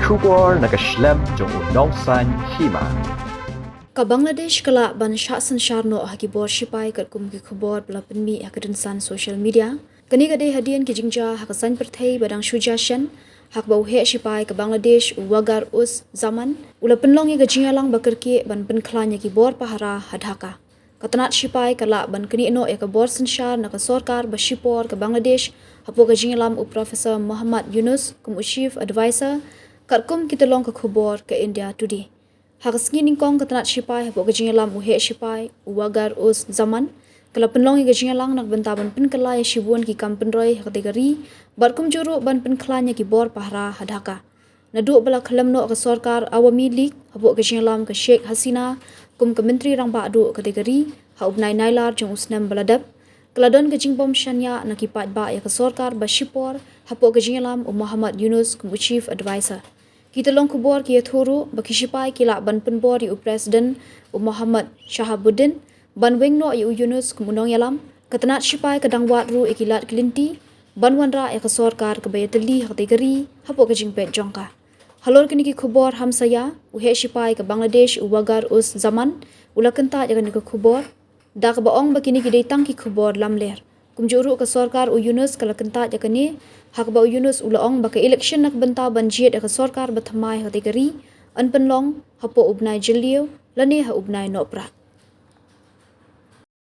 Khubor nakaslem jong unongsan Hima. Ka Bangladesh kala ban Synshar no Khubor Shipai kat kum ki Khubor bela penmi akadensan social media. Kani gade hadian ki jingja hakasan perthai badang suggestion hak bau he Shipai ke Bangladesh wagar us zaman ula penlong ye gajingalang bakerki ban penklanya ki bor pahara hadhaka. Katanat Shipai kala ban kani no ya ka bor Synshar na ka sorkar ba Shipor ke Bangladesh hapo gajingalam u Professor Muhammad Yunus kum chief advisor kat kum kita long ke Khubor ke India today. Hakasngi ningkong katanat Shipai hapo gajingalam u he Shipai wagar us zaman kala penlong ye gajingalang nak bentaban penkala ya shibuan ki kampenroi kategori barkum juru ban penklanya ki bor pahra hadhaka. Naduk bala kalam no ke sorkar Awami League hapo gajingalam ke Sheikh Hasina kum ke menteri rang ba'du kategori ha ubnai nailar jong usnam baladap keladon gajingbom shanya nakipat ba ya ke sorkar ba Shipor hapo gajingalam u Muhammad Yunus kum chief advisor. Kita long Khubor ki yathuru baki Shipai kila ban penbor yu presiden u Muhammad Shahabuddin ban wengno yu Yunus kumunong yalam katanat Shipai kadang wat ru ikilat kelinti ban wanra ya ke sorkar ke bayateli kategori hapo gajingpet jongka. Halor kini ki Khubor hamsaya u he Shipai ke Bangladesh u wagar us zaman ula kenta jagan ke Khubor da ke baong bakini ki datang ki Khubor lamler kumjuru ke sorkar u Yunus kala kenta jakani hak ba u Yunus ulaong baka election nak benta banjit ke sorkar bathamai kategori an penlong hapo ubnai jeliu lani ha ubnai nopra.